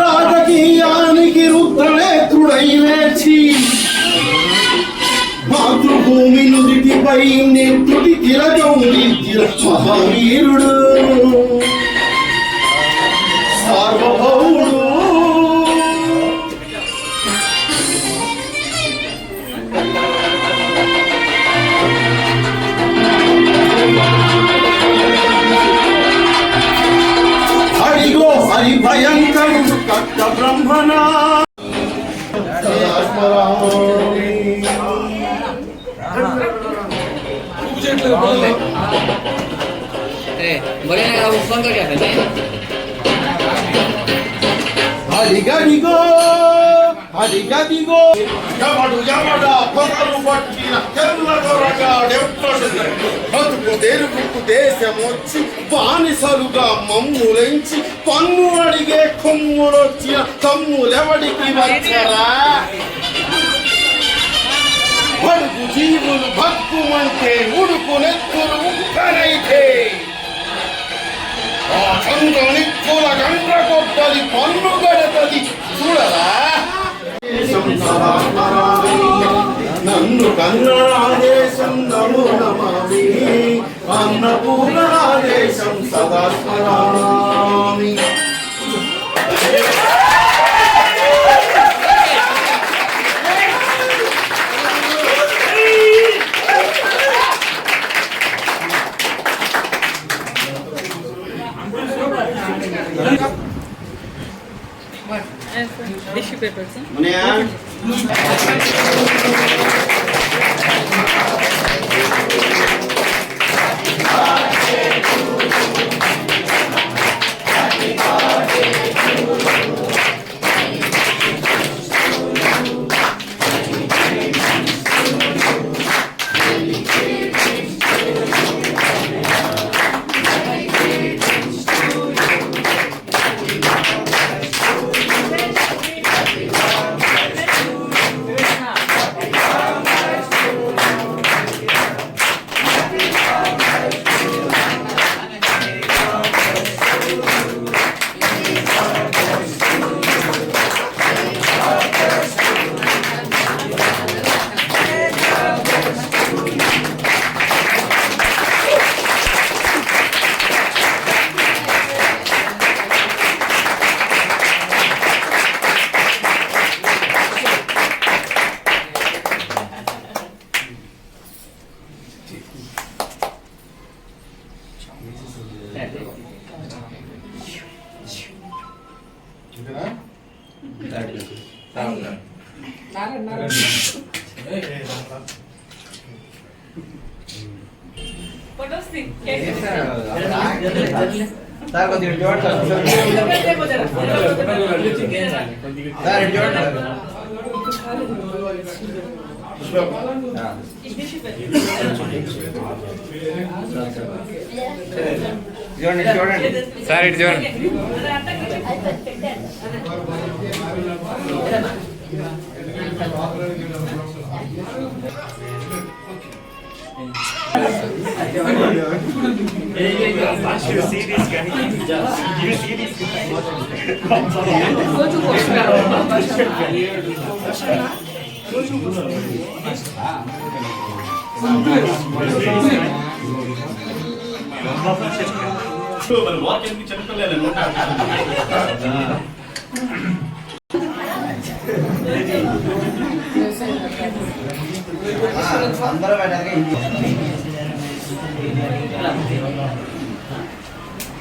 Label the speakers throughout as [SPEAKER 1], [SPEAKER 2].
[SPEAKER 1] రాజకీయానికి రుద్రనేత్రుడై లేచి మాతృభూమి నుదిటిపై నెత్తుడి తిలకం దిద్దిన మహావీరుడు సార్వభౌముడు. హరిగో హరి భయంకరుడు కట్ట బ్రహ్మణ హరిగడిగో హరిగడిగో ఎవడు ఎవడ పొగలు పట్టిన తెల్లగొరగాడెప్పుడు బతుకు తెరుగుకు దేశమొచ్చి బానిసలుగా మమ్ములెంచి పన్ను అడిగే కొమ్ములొచ్చిన తమ్ములెవడికి వచ్చరా? బడుగు జీవులు భక్కుమంటే ఉడుకు నెత్తులు ఉక్కనైతే ఆ చంద్ర నిప్పుల గంట కొట్టది పన్ను గడపది చూడరా? నన్ను కన్నాదేశం నమో నమామి అన్నపూర్ణాదేశం సదా స్మరామి.
[SPEAKER 2] Tissue paper, sir.
[SPEAKER 3] సార్ ఇటు చూడండి.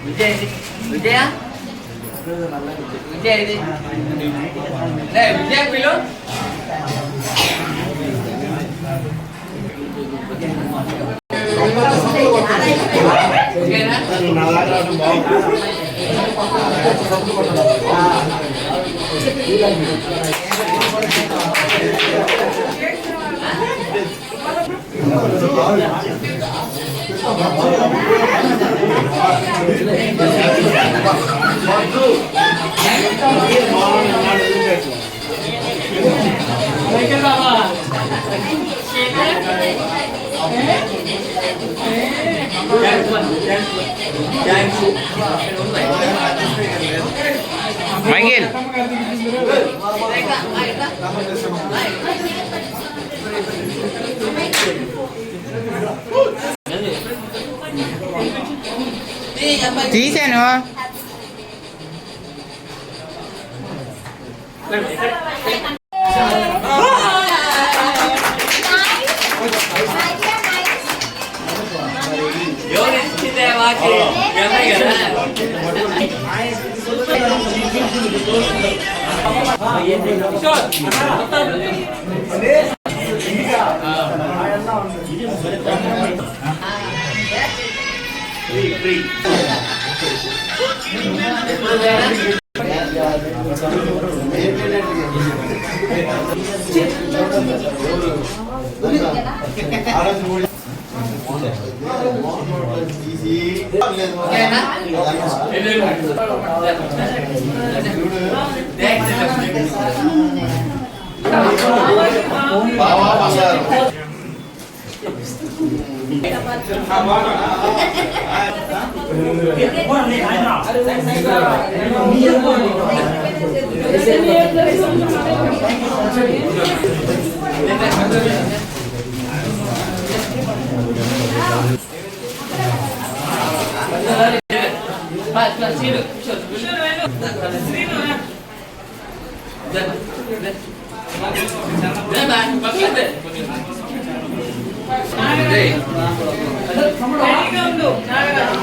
[SPEAKER 4] విజయ్ విజయ విజయ్ ఇది విజయ్ పిలు
[SPEAKER 1] Madhu.
[SPEAKER 2] మైకేల్ తీసాను.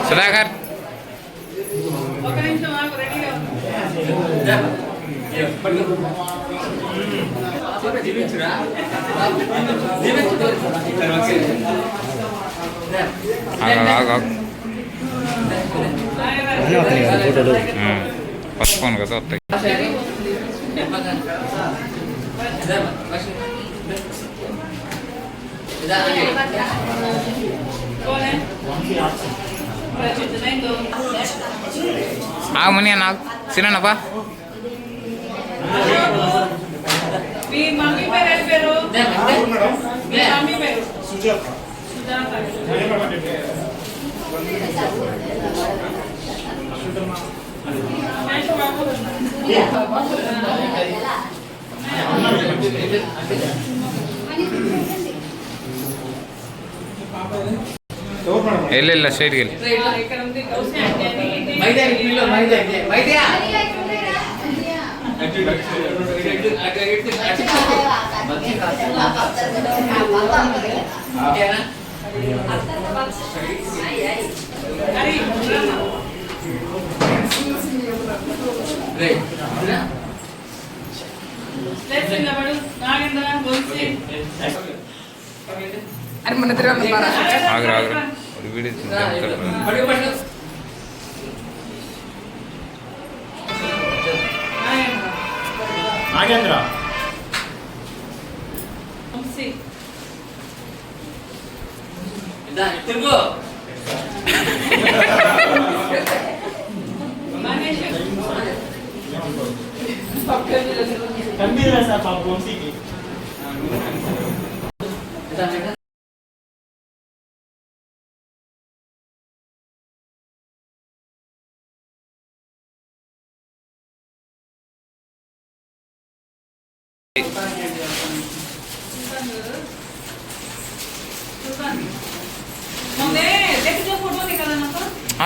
[SPEAKER 2] సుధాకర్ పసుపోను కదా వస్తాయి. ఆగమని నాకు సినప్పా
[SPEAKER 3] మీ మమ్మీ పేరు ఏం పేరు? మీ మమ్మీ పేరు సుజాత.
[SPEAKER 2] వెళ్ళి స్ట్రైట్కి వెళ్ళి
[SPEAKER 3] ఇక్కడ ఉంది కౌసి అంటే
[SPEAKER 2] ఆగరా ఆగరా ഒരു വീഡിയോ
[SPEAKER 4] నాగేంద్ర
[SPEAKER 3] తిరుగు
[SPEAKER 4] కనిపించలేదు సార్ పాప వంశీకి.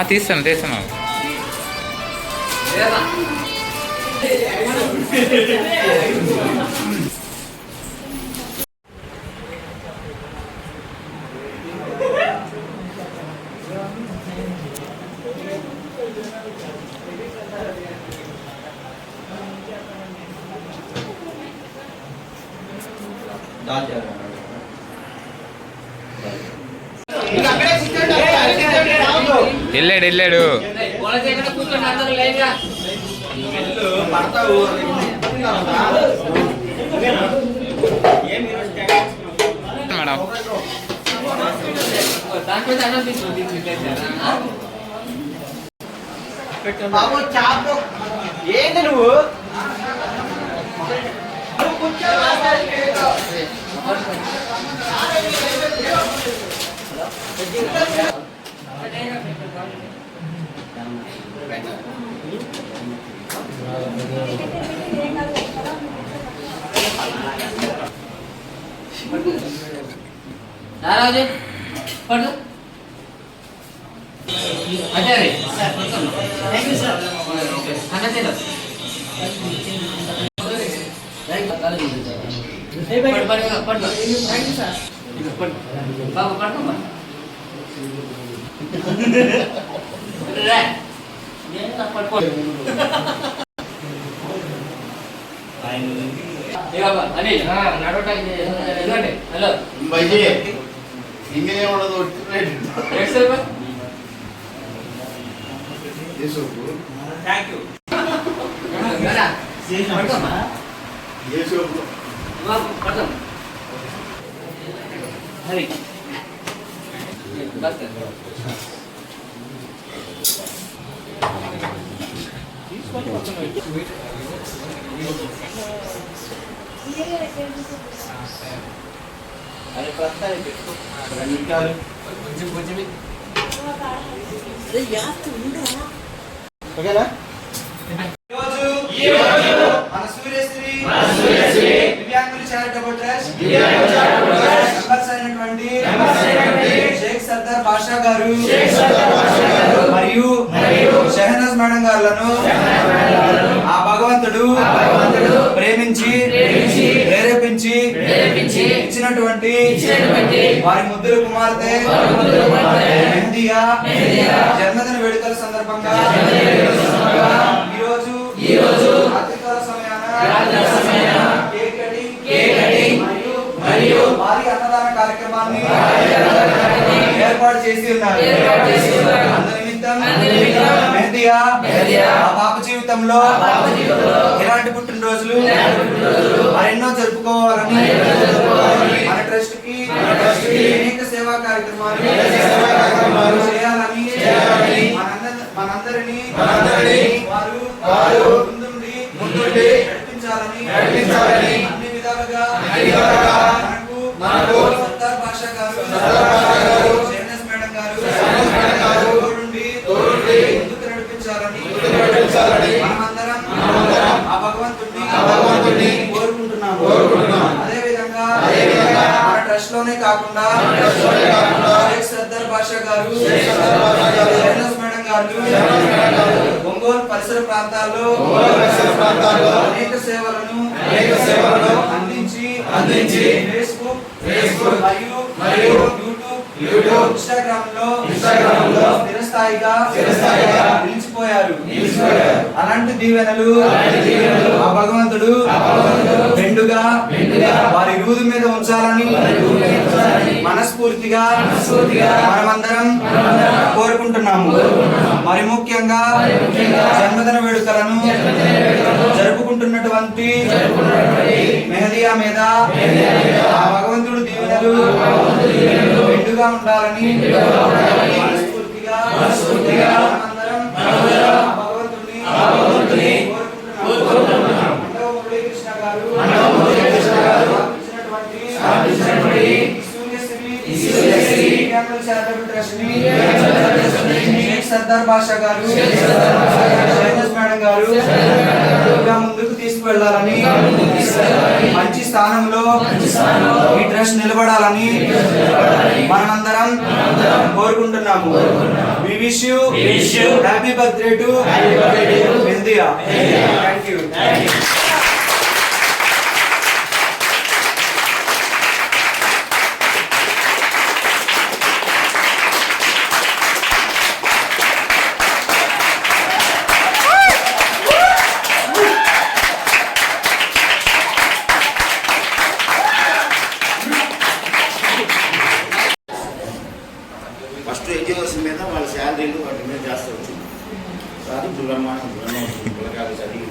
[SPEAKER 2] తీస్తాను తీస్తాను. వెళ్ళాడు వెళ్ళాడు. మేడం
[SPEAKER 4] ఏంది నువ్వు
[SPEAKER 5] నారాజు పడు అజయ్ థ్యాంక్ యూ సార్ అన్నదే పడు థ్యాంక్ యూ సార్ బాబు పడుకోమ్మా పడుకో అని నడవటానికి హలో
[SPEAKER 1] బయట ఇంకేం ఉండదు
[SPEAKER 4] థ్యాంక్ యూ
[SPEAKER 5] పడుకోమ్మా పడతాం హరి బస్ అరే ప్రస్తావి కొంచెం కొంచెం
[SPEAKER 4] ఓకేనా ఈరోజు మన సూర్యశ్రీ దివ్యాంగుల చారిటబుల్ ట్రస్ట్ మెంబర్స్ అయినటువంటి షేక్ సర్దార్ బాషా గారు మరియు షహనాజ్ మేడం గారులను ఆ భగవంతుడు ప్రేమించి ప్రేరేపించి ఇచ్చినటువంటి వారి ముద్దుల కుమార్తె మెహందియా జన్మదిన వేడుకల సందర్భంగా ఈరోజు రాత్రికాల సమయాన కేక్ కటింగ్ మరియు భారీ అన్నదాన కార్యక్రమాన్ని ఏర్పాటు చేసి ఉన్నారు. మెహందియా ఆ పాప జీవితంలో ఇలాంటి పుట్టినరోజులు మరెన్నో జరుపుకోవాలని మన ట్రస్ట్ కి అనేక సేవా కార్యక్రమాలు చేయాలని మనందరినీ వారు ముందుండి నడిపించాలని అన్ని విధాలుగా మనకు సర్దార్ బాషా గారు షహనాజ్ మేడం గారు తోడుండి ముందుకు నడిపించాలని మనమందరం ఆ భగవంతుడిని కోరుకుంటున్నాము. అదే విధంగా మన ట్రస్ట్ లోనే కాకుండా షేక్ సర్దార్ బాషా గారు షహనాజ్ మేడం గారు ఒంగోలు పరిసర ప్రాంతాల్లో అనేక సేవలను అందించి ఫేస్బుక్ మరియు యూట్యూబ్ ఇన్స్టాగ్రామ్ లో స్థిరస్థాయిగా నిలిచిపోయారు. అలాంటి దీవెనలు ఆ భగవంతుడు మెండుగా వారి రూదు మీద ఉంచాలని మనస్ఫూర్తిగా మనమందరం కోరుకుంటున్నాము. మరి ముఖ్యంగా జన్మదిన వేడుకలను జరుపుకుంటున్నటువంటి మెహందియా మీద ఆ భగవంతుడు దీవెనలు మెండుగా ఉండాలని మనస్ఫూర్తిగా మనమందరం ఆ భగవంతుడిని కోరుకుంటున్నాము. మురళీకృష్ణ గారు స్థాపించినటువంటి సూర్యశ్రీ దివ్యాంగుల చారిటబుల్ ట్రస్ట్ ని షేక్ సర్దార్ బాషా గారు షహనాజ్ మేడం గారు ఇంకా ముందుకు తీసుకువెళ్లాలని మంచి స్థానంలో ఈ ట్రస్ట్ నిలబడాలని మనమందరం కోరుకుంటున్నాము. We wish you happy birthday to Mehendiya. Thank you.
[SPEAKER 6] First education మీద వాళ్ళ శాలరీలు వాటి మీద చేస్తూ వచ్చింది. అది బ్రహ్మాండం పిల్లకాయలు చదివి